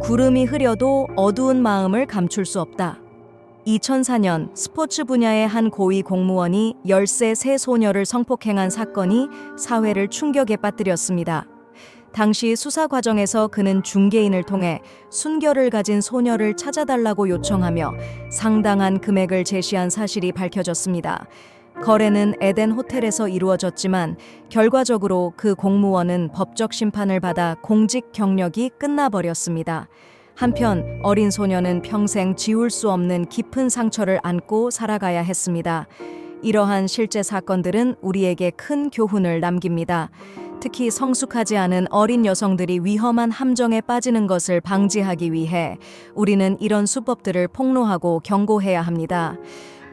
구름이 흐려도 어두운 마음을 감출 수 없다. 2004년 스포츠 분야의 한 고위 공무원이 10세 새 소녀를 성폭행한 사건이 사회를 충격에 빠뜨렸습니다. 당시 수사 과정에서 그는 중개인을 통해 순결을 가진 소녀를 찾아달라고 요청하며 상당한 금액을 제시한 사실이 밝혀졌습니다. 거래는 에덴 호텔에서 이루어졌지만 결과적으로 그 공무원은 법적 심판을 받아 공직 경력이 끝나버렸습니다. 한편 어린 소녀는 평생 지울 수 없는 깊은 상처를 안고 살아가야 했습니다. 이러한 실제 사건들은 우리에게 큰 교훈을 남깁니다. 특히 성숙하지 않은 어린 여성들이 위험한 함정에 빠지는 것을 방지하기 위해 우리는 이런 수법들을 폭로하고 경고해야 합니다.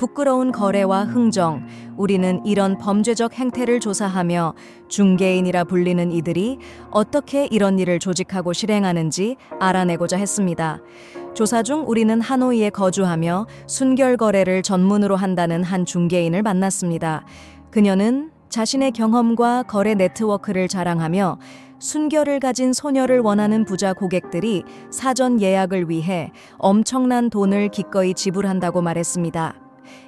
부끄러운 거래와 흥정, 우리는 이런 범죄적 행태를 조사하며 중개인이라 불리는 이들이 어떻게 이런 일을 조직하고 실행하는지 알아내고자 했습니다. 조사 중 우리는 하노이에 거주하며 순결 거래를 전문으로 한다는 한 중개인을 만났습니다. 그녀는 자신의 경험과 거래 네트워크를 자랑하며 순결을 가진 소녀를 원하는 부자 고객들이 사전 예약을 위해 엄청난 돈을 기꺼이 지불한다고 말했습니다.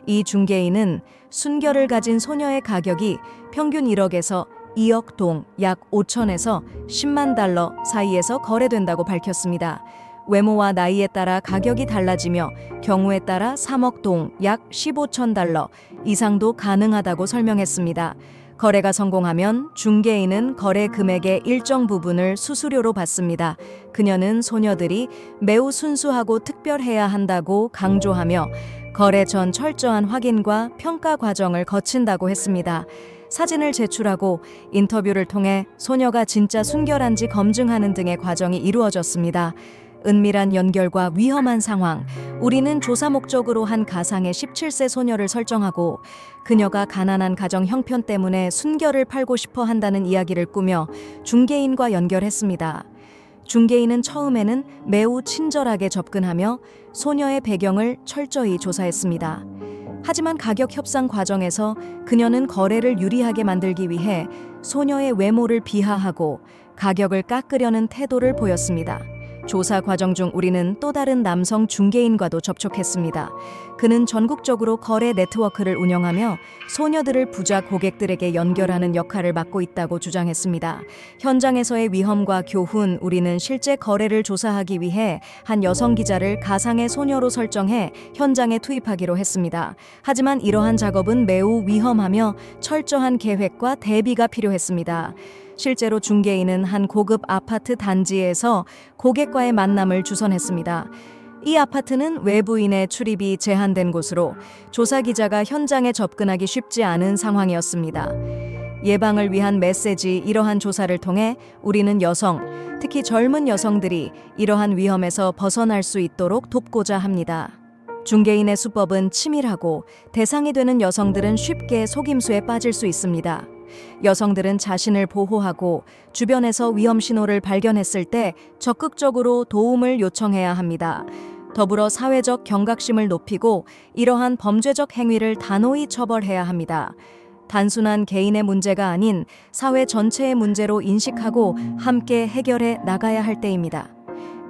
이 중개인은 순결을 가진 소녀의 가격이 평균 1억에서 2억 동, 약 5천에서 10만 달러 사이에서 거래된다고 밝혔습니다. 외모와 나이에 따라 가격이 달라지며 경우에 따라 3억 동, 약 15천 달러 이상도 가능하다고 설명했습니다. 거래가 성공하면 중개인은 거래 금액의 일정 부분을 수수료로 받습니다. 그녀는 소녀들이 매우 순수하고 특별해야 한다고 강조하며 거래 전 철저한 확인과 평가 과정을 거친다고 했습니다. 사진을 제출하고 인터뷰를 통해 소녀가 진짜 순결한지 검증하는 등의 과정이 이루어졌습니다. 은밀한 연결과 위험한 상황, 우리는 조사 목적으로 한 가상의 17세 소녀를 설정하고 그녀가 가난한 가정 형편 때문에 순결을 팔고 싶어 한다는 이야기를 꾸며 중개인과 연결했습니다. 중개인은 처음에는 매우 친절하게 접근하며 소녀의 배경을 철저히 조사했습니다. 하지만 가격 협상 과정에서 그녀는 거래를 유리하게 만들기 위해 소녀의 외모를 비하하고 가격을 깎으려는 태도를 보였습니다. 조사 과정 중 우리는 또 다른 남성 중개인과도 접촉했습니다. 그는 전국적으로 거래 네트워크를 운영하며 소녀들을 부자 고객들에게 연결하는 역할을 맡고 있다고 주장했습니다. 현장에서의 위험과 교훈, 우리는 실제 거래를 조사하기 위해 한 여성 기자를 가상의 소녀로 설정해 현장에 투입하기로 했습니다. 하지만 이러한 작업은 매우 위험하며 철저한 계획과 대비가 필요했습니다. 실제로 중개인은 한 고급 아파트 단지에서 고객과의 만남을 주선했습니다. 이 아파트는 외부인의 출입이 제한된 곳으로 조사 기자가 현장에 접근하기 쉽지 않은 상황이었습니다. 예방을 위한 메시지, 이러한 조사를 통해 우리는 여성, 특히 젊은 여성들이 이러한 위험에서 벗어날 수 있도록 돕고자 합니다. 중개인의 수법은 치밀하고 대상이 되는 여성들은 쉽게 속임수에 빠질 수 있습니다. 여성들은 자신을 보호하고 주변에서 위험 신호를 발견했을 때 적극적으로 도움을 요청해야 합니다. 더불어 사회적 경각심을 높이고 이러한 범죄적 행위를 단호히 처벌해야 합니다. 단순한 개인의 문제가 아닌 사회 전체의 문제로 인식하고 함께 해결해 나가야 할 때입니다.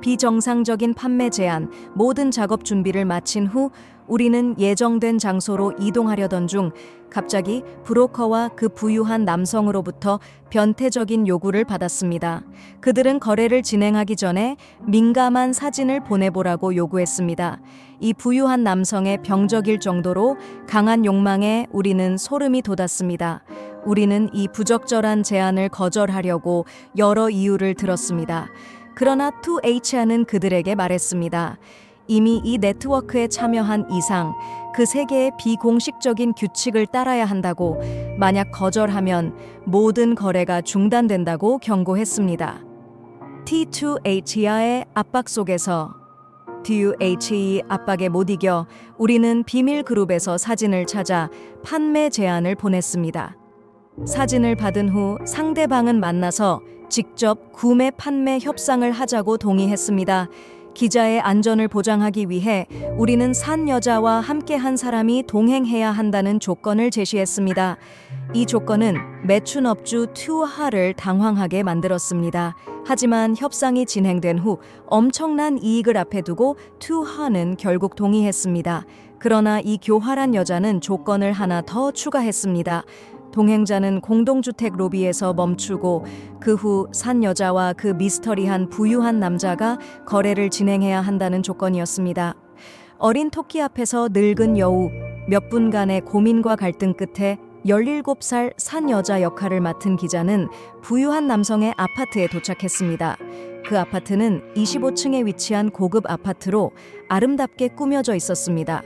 비정상적인 판매 제한, 모든 작업 준비를 마친 후 우리는 예정된 장소로 이동하려던 중 갑자기 브로커와 그 부유한 남성으로부터 변태적인 요구를 받았습니다. 그들은 거래를 진행하기 전에 민감한 사진을 보내보라고 요구했습니다. 이 부유한 남성의 병적일 정도로 강한 욕망에 우리는 소름이 돋았습니다. 우리는 이 부적절한 제안을 거절하려고 여러 이유를 들었습니다. 그러나 2H는 그들에게 말했습니다. 이미 이 네트워크에 참여한 이상 그 세계의 비공식적인 규칙을 따라야 한다고, 만약 거절하면 모든 거래가 중단된다고 경고했습니다. T2H의 압박 속에서 2H 압박에 못 이겨 우리는 비밀 그룹에서 사진을 찾아 판매 제안을 보냈습니다. 사진을 받은 후 상대방은 만나서 직접 구매 판매 협상을 하자고 동의했습니다. 기자의 안전을 보장하기 위해 우리는 산 여자와 함께 한 사람이 동행해야 한다는 조건을 제시했습니다. 이 조건은 매춘업주 튜하를 당황하게 만들었습니다. 하지만 협상이 진행된 후 엄청난 이익을 앞에 두고 튜하는 결국 동의했습니다. 그러나 이 교활한 여자는 조건을 하나 더 추가했습니다. 동행자는 공동주택 로비에서 멈추고 그 후 산 여자와 그 미스터리한 부유한 남자가 거래를 진행해야 한다는 조건이었습니다. 어린 토끼 앞에서 늙은 여우, 몇 분간의 고민과 갈등 끝에 17살 산 여자 역할을 맡은 기자는 부유한 남성의 아파트에 도착했습니다. 그 아파트는 25층에 위치한 고급 아파트로 아름답게 꾸며져 있었습니다.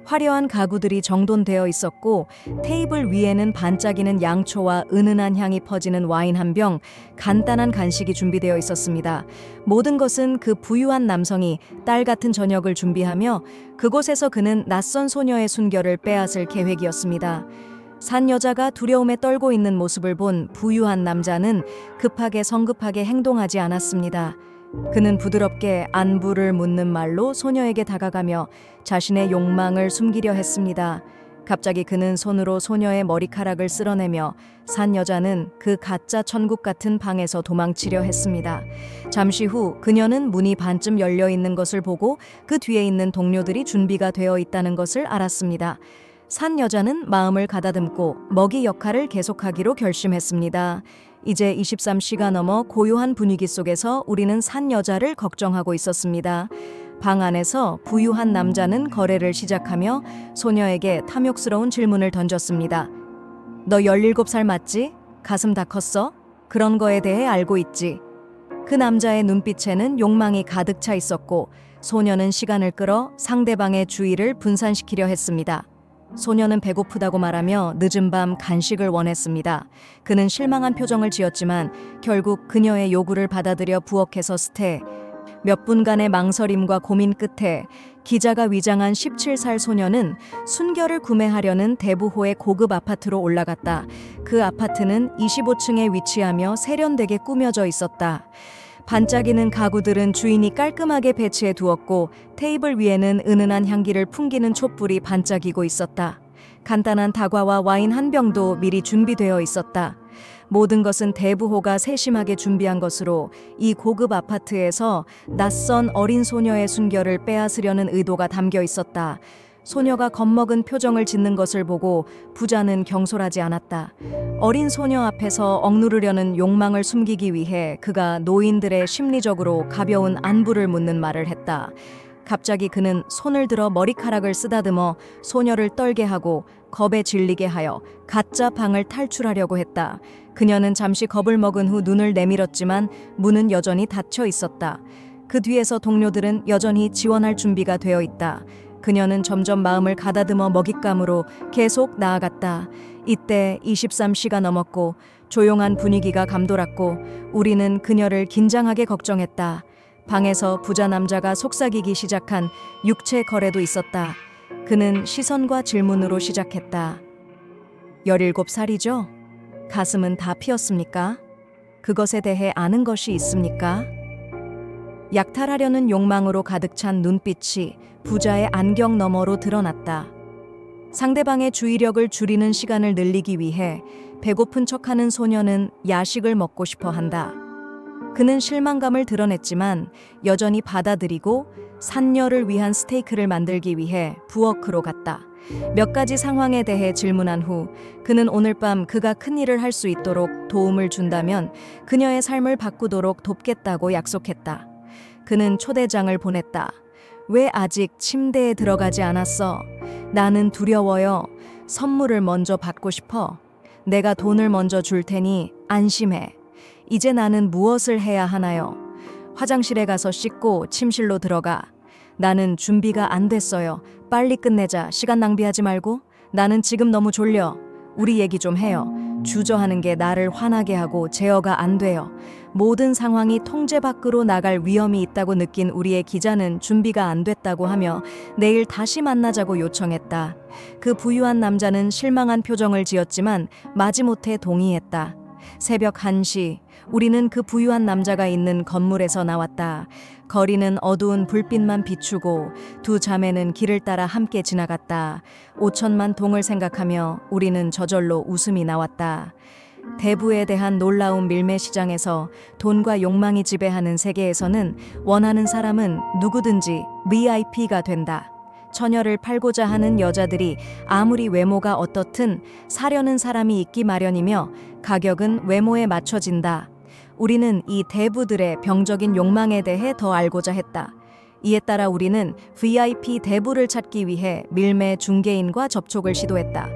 화려한 가구들이 정돈되어 있었고 테이블 위에는 반짝이는 양초와 은은한 향이 퍼지는 와인 한 병, 간단한 간식이 준비되어 있었습니다. 모든 것은 그 부유한 남성이 딸 같은 저녁을 준비하며 그곳에서 그는 낯선 소녀의 순결을 빼앗을 계획이었습니다. 산 여자가 두려움에 떨고 있는 모습을 본 부유한 남자는 급하게 성급하게 행동하지 않았습니다. 그는 부드럽게 안부를 묻는 말로 소녀에게 다가가며 자신의 욕망을 숨기려 했습니다. 갑자기 그는 손으로 소녀의 머리카락을 쓸어내며 산 여자는 그 가짜 천국 같은 방에서 도망치려 했습니다. 잠시 후 그녀는 문이 반쯤 열려 있는 것을 보고 그 뒤에 있는 동료들이 준비가 되어 있다는 것을 알았습니다. 산 여자는 마음을 가다듬고 먹이 역할을 계속하기로 결심했습니다. 이제 23시가 넘어 고요한 분위기 속에서 우리는 산 여자를 걱정하고 있었습니다. 방 안에서 부유한 남자는 거래를 시작하며 소녀에게 탐욕스러운 질문을 던졌습니다. 너 17살 맞지? 가슴 다 컸어? 그런 거에 대해 알고 있지? 그 남자의 눈빛에는 욕망이 가득 차 있었고 소녀는 시간을 끌어 상대방의 주의를 분산시키려 했습니다. 소녀는 배고프다고 말하며 늦은 밤 간식을 원했습니다. 그는 실망한 표정을 지었지만 결국 그녀의 요구를 받아들여 부엌에서 스테. 몇 분간의 망설임과 고민 끝에 기자가 위장한 17살 소녀는 순결을 구매하려는 대부호의 고급 아파트로 올라갔다. 그 아파트는 25층에 위치하며 세련되게 꾸며져 있었다. 반짝이는 가구들은 주인이 깔끔하게 배치해 두었고 테이블 위에는 은은한 향기를 풍기는 촛불이 반짝이고 있었다. 간단한 다과와 와인 한 병도 미리 준비되어 있었다. 모든 것은 대부호가 세심하게 준비한 것으로 이 고급 아파트에서 낯선 어린 소녀의 순결을 빼앗으려는 의도가 담겨 있었다. 소녀가 겁먹은 표정을 짓는 것을 보고 부자는 경솔하지 않았다. 어린 소녀 앞에서 억누르려는 욕망을 숨기기 위해 그가 노인들의 심리적으로 가벼운 안부를 묻는 말을 했다. 갑자기 그는 손을 들어 머리카락을 쓰다듬어 소녀를 떨게 하고 겁에 질리게 하여 가짜 방을 탈출하려고 했다. 그녀는 잠시 겁을 먹은 후 눈을 내밀었지만 문은 여전히 닫혀 있었다. 그 뒤에서 동료들은 여전히 지원할 준비가 되어 있다. 그녀는 점점 마음을 가다듬어 먹잇감으로 계속 나아갔다. 이때 23시가 넘었고 조용한 분위기가 감돌았고 우리는 그녀를 긴장하게 걱정했다. 방에서 부자 남자가 속삭이기 시작한 육체 거래도 있었다. 그는 시선과 질문으로 시작했다. 17살이죠? 가슴은 다 피었습니까? 그것에 대해 아는 것이 있습니까? 약탈하려는 욕망으로 가득 찬 눈빛이 부자의 안경 너머로 드러났다. 상대방의 주의력을 줄이는 시간을 늘리기 위해 배고픈 척하는 소녀는 야식을 먹고 싶어 한다. 그는 실망감을 드러냈지만 여전히 받아들이고 산녀를 위한 스테이크를 만들기 위해 부엌으로 갔다. 몇 가지 상황에 대해 질문한 후 그는 오늘 밤 그가 큰 일을 할 수 있도록 도움을 준다면 그녀의 삶을 바꾸도록 돕겠다고 약속했다. 그는 초대장을 보냈다. 왜 아직 침대에 들어가지 않았어? 나는 두려워요. 선물을 먼저 받고 싶어. 내가 돈을 먼저 줄 테니 안심해. 이제 나는 무엇을 해야 하나요? 화장실에 가서 씻고 침실로 들어가. 나는 준비가 안 됐어요. 빨리 끝내자. 시간 낭비하지 말고. 나는 지금 너무 졸려. 우리 얘기 좀 해요. 주저하는 게 나를 화나게 하고 제어가 안 돼요. 모든 상황이 통제 밖으로 나갈 위험이 있다고 느낀 우리의 기자는 준비가 안 됐다고 하며 내일 다시 만나자고 요청했다. 그 부유한 남자는 실망한 표정을 지었지만 마지못해 동의했다. 새벽 1시, 우리는 그 부유한 남자가 있는 건물에서 나왔다. 거리는 어두운 불빛만 비추고 두 자매는 길을 따라 함께 지나갔다. 5천만 동을 생각하며 우리는 저절로 웃음이 나왔다. 대부에 대한 놀라운 밀매 시장에서 돈과 욕망이 지배하는 세계에서는 원하는 사람은 누구든지 VIP가 된다. 처녀를 팔고자 하는 여자들이 아무리 외모가 어떻든 사려는 사람이 있기 마련이며 가격은 외모에 맞춰진다. 우리는 이 대부들의 병적인 욕망에 대해 더 알고자 했다. 이에 따라 우리는 VIP 대부를 찾기 위해 밀매 중개인과 접촉을 시도했다.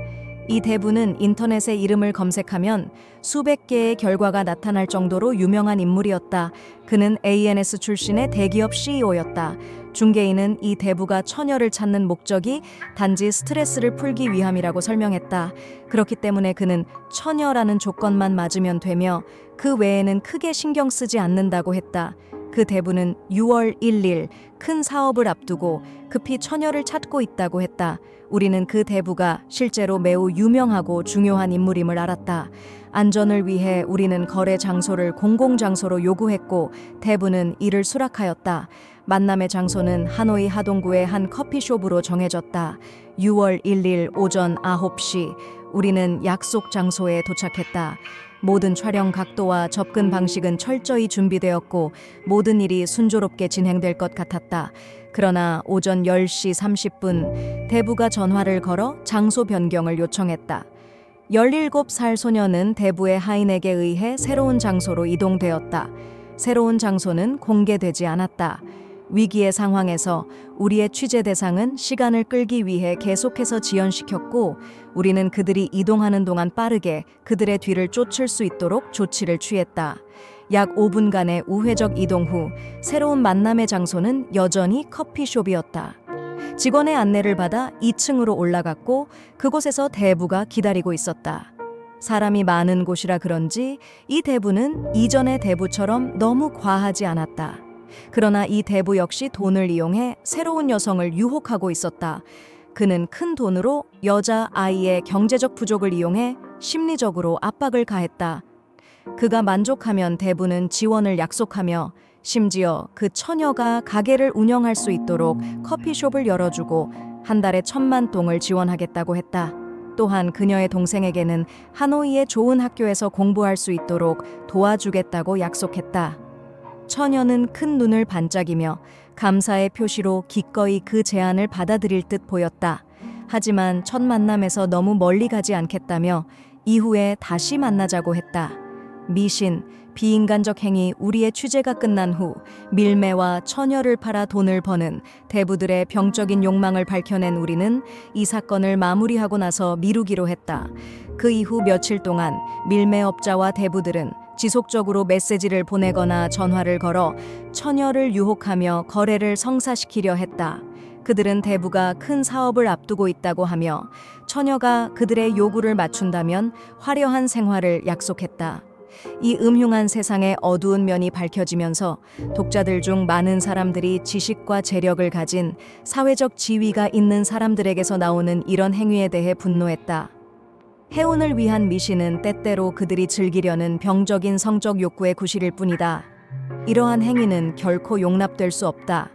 이 대부는 인터넷에 이름을 검색하면 수백 개의 결과가 나타날 정도로 유명한 인물이었다. 그는 ANS 출신의 대기업 CEO였다. 중개인은 이 대부가 처녀를 찾는 목적이 단지 스트레스를 풀기 위함이라고 설명했다. 그렇기 때문에 그는 처녀라는 조건만 맞으면 되며 그 외에는 크게 신경 쓰지 않는다고 했다. 그 대부는 6월 1일 큰 사업을 앞두고 급히 처녀를 찾고 있다고 했다. 우리는 그 대부가 실제로 매우 유명하고 중요한 인물임을 알았다. 안전을 위해 우리는 거래 장소를 공공장소로 요구했고 대부는 이를 수락하였다. 만남의 장소는 하노이 하동구의 한 커피숍으로 정해졌다. 6월 1일 오전 9시 우리는 약속 장소에 도착했다. 모든 촬영 각도와 접근 방식은 철저히 준비되었고 모든 일이 순조롭게 진행될 것 같았다. 그러나 오전 10시 30분 대부가 전화를 걸어 장소 변경을 요청했다. 17살 소녀는 대부의 하인에게 의해 새로운 장소로 이동되었다. 새로운 장소는 공개되지 않았다. 위기의 상황에서 우리의 취재 대상은 시간을 끌기 위해 계속해서 지연시켰고 우리는 그들이 이동하는 동안 빠르게 그들의 뒤를 쫓을 수 있도록 조치를 취했다. 약 5분간의 우회적 이동 후 새로운 만남의 장소는 여전히 커피숍이었다. 직원의 안내를 받아 2층으로 올라갔고 그곳에서 대부가 기다리고 있었다. 사람이 많은 곳이라 그런지 이 대부는 이전의 대부처럼 너무 과하지 않았다. 그러나 이 대부 역시 돈을 이용해 새로운 여성을 유혹하고 있었다. 그는 큰 돈으로 여자 아이의 경제적 부족을 이용해 심리적으로 압박을 가했다. 그가 만족하면 대부는 지원을 약속하며 심지어 그 처녀가 가게를 운영할 수 있도록 커피숍을 열어주고 한 달에 1,000만 동을 지원하겠다고 했다. 또한 그녀의 동생에게는 하노이의 좋은 학교에서 공부할 수 있도록 도와주겠다고 약속했다. 처녀는 큰 눈을 반짝이며 감사의 표시로 기꺼이 그 제안을 받아들일 듯 보였다. 하지만 첫 만남에서 너무 멀리 가지 않겠다며 이후에 다시 만나자고 했다. 미신, 비인간적 행위 우리의 취재가 끝난 후 밀매와 처녀를 팔아 돈을 버는 대부들의 병적인 욕망을 밝혀낸 우리는 이 사건을 마무리하고 나서 미루기로 했다. 그 이후 며칠 동안 밀매업자와 대부들은 지속적으로 메시지를 보내거나 전화를 걸어 처녀를 유혹하며 거래를 성사시키려 했다. 그들은 대부가 큰 사업을 앞두고 있다고 하며 처녀가 그들의 요구를 맞춘다면 화려한 생활을 약속했다. 이 음흉한 세상의 어두운 면이 밝혀지면서 독자들 중 많은 사람들이 지식과 재력을 가진 사회적 지위가 있는 사람들에게서 나오는 이런 행위에 대해 분노했다. 해운을 위한 미신은 때때로 그들이 즐기려는 병적인 성적 욕구의 구실일 뿐이다. 이러한 행위는 결코 용납될 수 없다.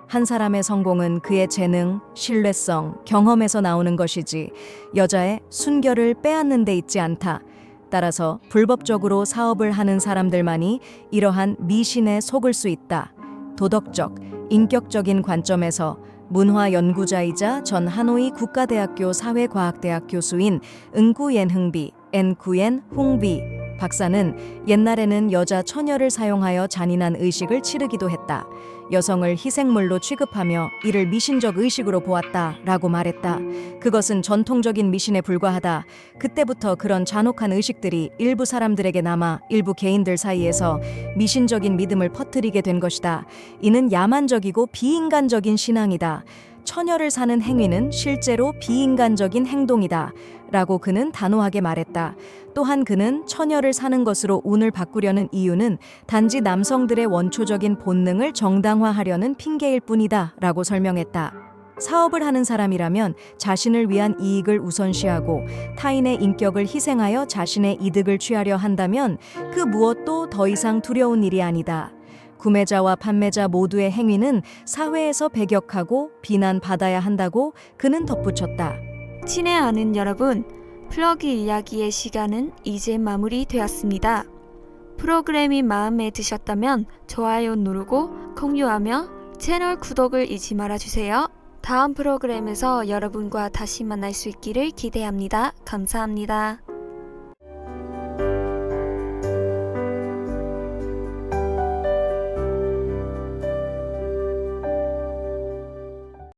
한 사람의 성공은 그의 재능, 신뢰성, 경험에서 나오는 것이지 여자의 순결을 빼앗는 데 있지 않다. 따라서 불법적으로 사업을 하는 사람들만이 이러한 미신에 속을 수 있다. 도덕적, 인격적인 관점에서 문화 연구자이자 전 하노이 국가대학교 사회과학대학 교수인 응구옌 흥비, 엔구옌 홍비 박사는 옛날에는 여자 처녀를 사용하여 잔인한 의식을 치르기도 했다. 여성을 희생물로 취급하며 이를 미신적 의식으로 보았다라고 말했다. 그것은 전통적인 미신에 불과하다. 그때부터 그런 잔혹한 의식들이 일부 사람들에게 남아 일부 개인들 사이에서 미신적인 믿음을 퍼뜨리게 된 것이다. 이는 야만적이고 비인간적인 신앙이다. 처녀를 사는 행위는 실제로 비인간적인 행동이다. 라고 그는 단호하게 말했다. 또한 그는 처녀를 사는 것으로 운을 바꾸려는 이유는 단지 남성들의 원초적인 본능을 정당화하려는 핑계일 뿐이다. 라고 설명했다. 사업을 하는 사람이라면 자신을 위한 이익을 우선시하고 타인의 인격을 희생하여 자신의 이득을 취하려 한다면 그 무엇도 더 이상 두려운 일이 아니다. 구매자와 판매자 모두의 행위는 사회에서 배격하고 비난받아야 한다고 그는 덧붙였다. 친애하는 여러분, 플러그 이야기의 시간은 이제 마무리되었습니다. 프로그램이 마음에 드셨다면 좋아요 누르고 공유하며 채널 구독을 잊지 말아주세요. 다음 프로그램에서 여러분과 다시 만날 수 있기를 기대합니다. 감사합니다.